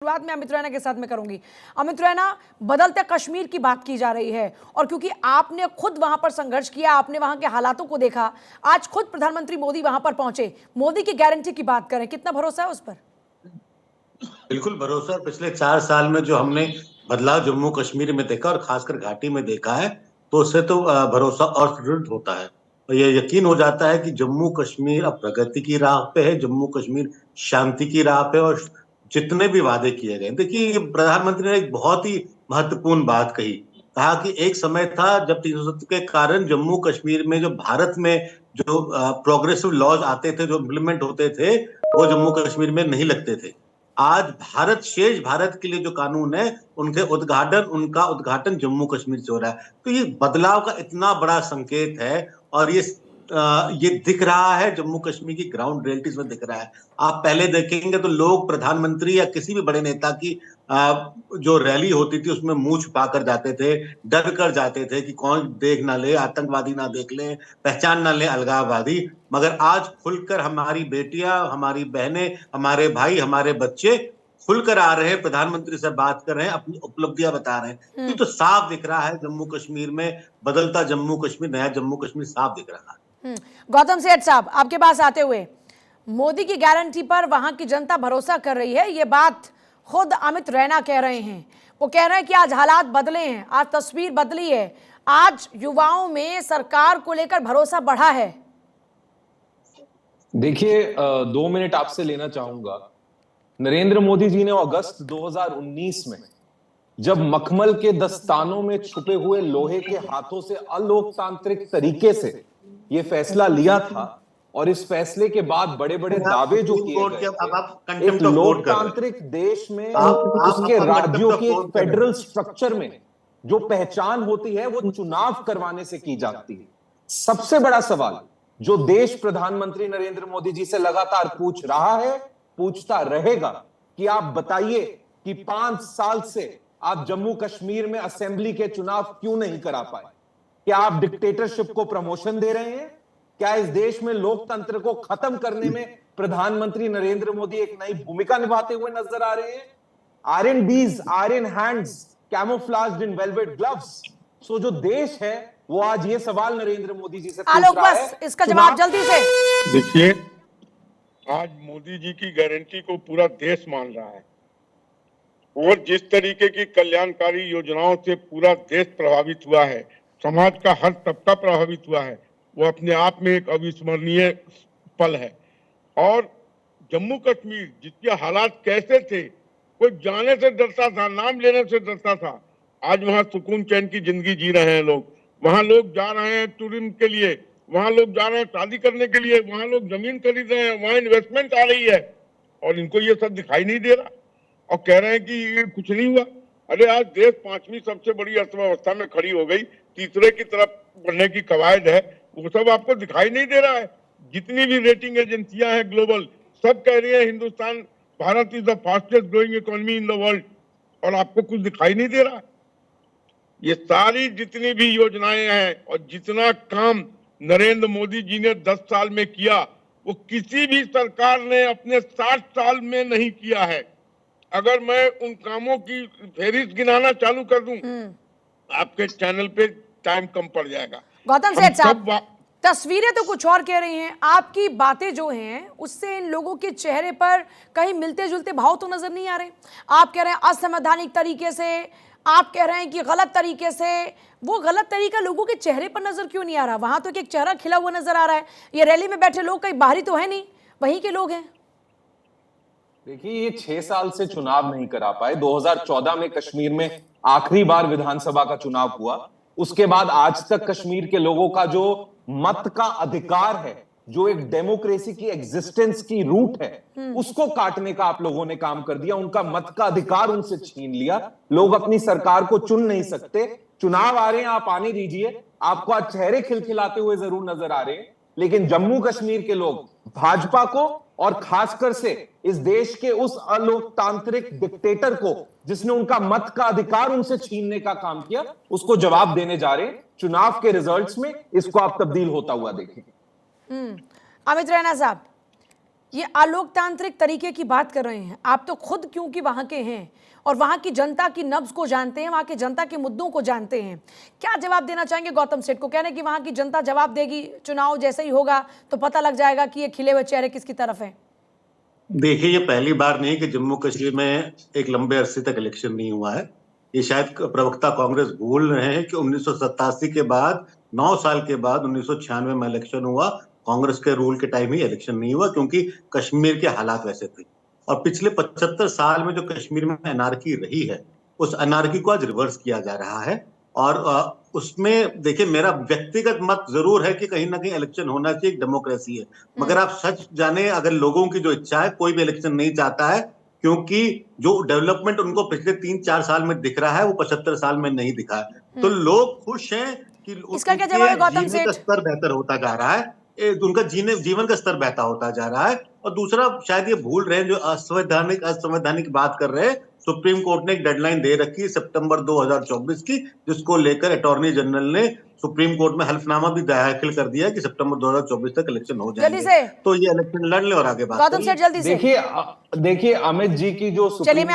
शुरुआत में अमित रैना के साथ में करूंगी। अमित रैना, बदलते कश्मीर की बात की जा रही है और क्योंकि आपने खुद वहां पर संघर्ष किया, आपने वहां के हालातों को देखा, आज खुद प्रधानमंत्री मोदी वहां पर पहुंचे, मोदी की गारंटी की बात करें, कितना भरोसा है उस पर? बिल्कुल भरोसा। पिछले 4 साल में जो हमने बदलाव जम्मू कश्मीर में देखा और खासकर घाटी में देखा है, तो उससे तो भरोसा और सुदृढ़ होता है और ये यकीन हो जाता है कि जम्मू कश्मीर अब प्रगति की राह पे है, जम्मू कश्मीर शांति की राह पे। और जितने भी वादे किए गए, देखिए प्रधानमंत्री ने एक बहुत ही महत्वपूर्ण बात कही। कहा कि एक समय था जब 370 के कारण जम्मू कश्मीर में जो भारत में जो प्रोग्रेसिव लॉज आते थे, जो इम्प्लीमेंट होते थे, वो जम्मू कश्मीर में नहीं लगते थे। आज भारत, शेष भारत के लिए जो कानून है, उनका उद्घाटन जम्मू कश्मीर से हो रहा है। तो ये बदलाव का इतना बड़ा संकेत है और ये दिख रहा है, जम्मू कश्मीर की ग्राउंड रियलिटीज में दिख रहा है। आप पहले देखेंगे तो लोग प्रधानमंत्री या किसी भी बड़े नेता की जो रैली होती थी उसमें मुंह छुपा कर जाते थे, डर कर जाते थे कि कौन देख ना ले, आतंकवादी ना देख ले, पहचान ना ले अलगाववादी। मगर आज खुलकर हमारी बेटियां, हमारी बहनें, हमारे भाई, हमारे बच्चे खुलकर आ रहे हैं, प्रधानमंत्री से बात कर रहे हैं, अपनी उपलब्धियां बता रहे हैं। तो साफ दिख रहा है जम्मू कश्मीर में बदलता जम्मू कश्मीर, नया जम्मू कश्मीर साफ दिख रहा है। गौतम सेठ साहब, आपके पास आते हुए, मोदी की गारंटी पर वहां की जनता भरोसा कर रही है, ये बात खुद अमित रैना कह रहे हैं। वो कह रहे हैं कि आज हालात बदले हैं, आज तस्वीर बदली है, आज युवाओं में सरकार को लेकर भरोसा बढ़ा है। देखिए, 2 मिनट आपसे लेना चाहूंगा। नरेंद्र मोदी जी ने अगस्त 2019 में जब मखमल के दस्तानों में छुपे हुए लोहे के हाथों से अलोकतांत्रिक तरीके से यह फैसला लिया था और इस फैसले के बाद बड़े बड़े दावे जो किए गए, एक लोकतांत्रिक देश में उसके राज्यों के फेडरल स्ट्रक्चर में जो पहचान होती है वो चुनाव करवाने से की जाती है। सबसे बड़ा सवाल जो देश प्रधानमंत्री नरेंद्र मोदी जी से लगातार पूछ रहा है, पूछता रहेगा, कि आप बताइए कि 5 साल से आप जम्मू कश्मीर में असेंबली के चुनाव क्यों नहीं करा पाए? क्या आप डिक्टेटरशिप को प्रमोशन दे रहे हैं? क्या इस देश में लोकतंत्र को खत्म करने में प्रधानमंत्री नरेंद्र मोदी एक नई भूमिका निभाते हुए नजर आ रहे हैं? आयरन बीज, आयरन हैंड्स, कैमोफ्लाज्ड इन वेलवेट ग्लव्स। सो जो देश है वो आज ये सवाल नरेंद्र मोदी जी से पूछ आलोक, रहा बस है, इसका जवाब जल्दी से। देखिए, आज मोदी जी की गारंटी को पूरा देश मान रहा है और जिस तरीके की कल्याणकारी योजनाओं से पूरा देश प्रभावित हुआ है, समाज का हर तबका प्रभावित हुआ है, वो अपने आप में एक अविस्मरणीय पल है। और जम्मू कश्मीर जिसके हालात कैसे थे, कोई जाने से डरता था, नाम लेने से डरता था, आज वहां सुकून चैन की जिंदगी जी रहे हैं लोग। वहां लोग जा रहे हैं टूरिज्म के लिए, वहां लोग जा रहे हैं शादी करने के लिए, वहां लोग जमीन खरीद रहे हैं, वहां इन्वेस्टमेंट आ रही है और इनको ये सब दिखाई नहीं दे रहा और कह रहे हैं कि ये कुछ नहीं हुआ। अरे आज देश 5वीं सबसे बड़ी अर्थव्यवस्था में खड़ी हो गई, तीसरे की तरफ बढ़ने की कवायद है, वो सब आपको दिखाई नहीं दे रहा है। जितनी भी रेटिंग एजेंसियां हैं ग्लोबल, सब कह रही है Hindustan, Bharat is the fastest growing economy in the world, और आपको कुछ दिखाई नहीं दे रहा। ये सारी जितनी भी योजनाएं हैं और जितना काम नरेंद्र मोदी जी ने 10 साल में किया, वो किसी भी सरकार ने अपने 60 साल में नहीं किया है। अगर मैं उन कामों की फेरिस्त गिनाना चालू कर दूं, आपके चैनल पे टाइम कम पड़ जाएगा। गौतम सेठ साहब, तस्वीरें तो कुछ और कह रही हैं, आपकी बातें जो हैं उससे इन लोगों के चेहरे पर कहीं मिलते जुलते भाव तो नजर नहीं आ रहे। आप कह रहे हैं असंवैधानिक तरीके से, आप कह रहे हैं कि गलत तरीके से, वो गलत तरीका लोगों के चेहरे पर नजर क्यों नहीं आ रहा? वहां तो एक चेहरा खिला हुआ नजर आ रहा है। ये रैली में बैठे लोग कहीं बाहरी तो है नहीं, वहीं के लोग हैं। देखिए, ये 6 साल से चुनाव नहीं करा पाए। 2014 में कश्मीर में आखिरी बार विधानसभा का चुनाव हुआ, उसके बाद आज तक कश्मीर के लोगों का जो मत का अधिकार है, जो एक डेमोक्रेसी की एग्जिस्टेंस की रूट है, उसको काटने का आप लोगों ने काम कर दिया। उनका मत का अधिकार उनसे छीन लिया। लोग अपनी सरकार को चुन नहीं सकते। चुनाव आ रहे हैं, आप आने दीजिए, आपको आज चेहरे खिलखिलाते हुए जरूर नजर आ रहे हैं, लेकिन जम्मू कश्मीर के लोग भाजपा को और खासकर से इस देश के उस अलोकतांत्रिक डिक्टेटर को जिसने उनका मत का अधिकार उनसे छीनने का काम किया, उसको जवाब देने जा रहे हैं। चुनाव के रिजल्ट्स में इसको आप तब्दील होता हुआ देखेंगे। अमित रैना साहब, ये अलोकतांत्रिक तरीके की बात कर रहे हैं आप तो खुद, क्योंकि वहां के हैं और वहां की जनता की नब्ज को जानते हैं, वहां की जनता के मुद्दों को जानते हैं। क्या जवाब देना चाहेंगे गौतम सेठ को? कहने कि वहां की जनता जवाब देगी, चुनाव जैसे ही होगा तो पता लग जाएगा कि ये खिले हुए चेहरे किसकी तरफ है। देखिए, ये पहली बार नहीं कि जम्मू कश्मीर में एक लंबे अरसे तक इलेक्शन नहीं हुआ है। ये शायद प्रवक्ता कांग्रेस भूल रहे हैं कि 1987 के बाद 9 साल के बाद 1996 में इलेक्शन हुआ। कांग्रेस के रूल के टाइम ही इलेक्शन नहीं हुआ क्योंकि कश्मीर के हालात वैसे थे। और पिछले 75 साल में जो कश्मीर में अनार्की रही है, उस अनार्की को आज रिवर्स किया जा रहा है। और उसमें देखिए, मेरा व्यक्तिगत मत जरूर है कि कहीं ना कहीं इलेक्शन होना चाहिए, एक डेमोक्रेसी है। मगर आप सच जाने, अगर लोगों की जो इच्छा है, कोई भी इलेक्शन नहीं चाहता है क्योंकि जो डेवलपमेंट उनको पिछले 3-4 साल में दिख रहा है वो 75 साल में नहीं दिखा है। तो लोग खुश हैं कि इसका क्या जवाब है गौतम जीने का सेठ? स्तर बेहतर होता जा रहा है, उनका जीवन का स्तर बेहतर होता जा रहा है। और दूसरा, शायद ये भूल रहे हैं, जो असंवैधानिक बात कर रहे हैं, सुप्रीम कोर्ट ने एक डेडलाइन दे रखी है सितंबर 2024 की, जिसको लेकर अटॉर्नी जनरल ने सुप्रीम कोर्ट में हल्फनामा भी दाखिल कर दिया है कि सितंबर 2024 तक इलेक्शन हो जल्दी जाएंगे। से तो ये इलेक्शन लड़ ले और आगे बात गौतम कर सेठ, लें। जल्दी से देखिए अमित जी की जो चलिए सुप्रीम मैं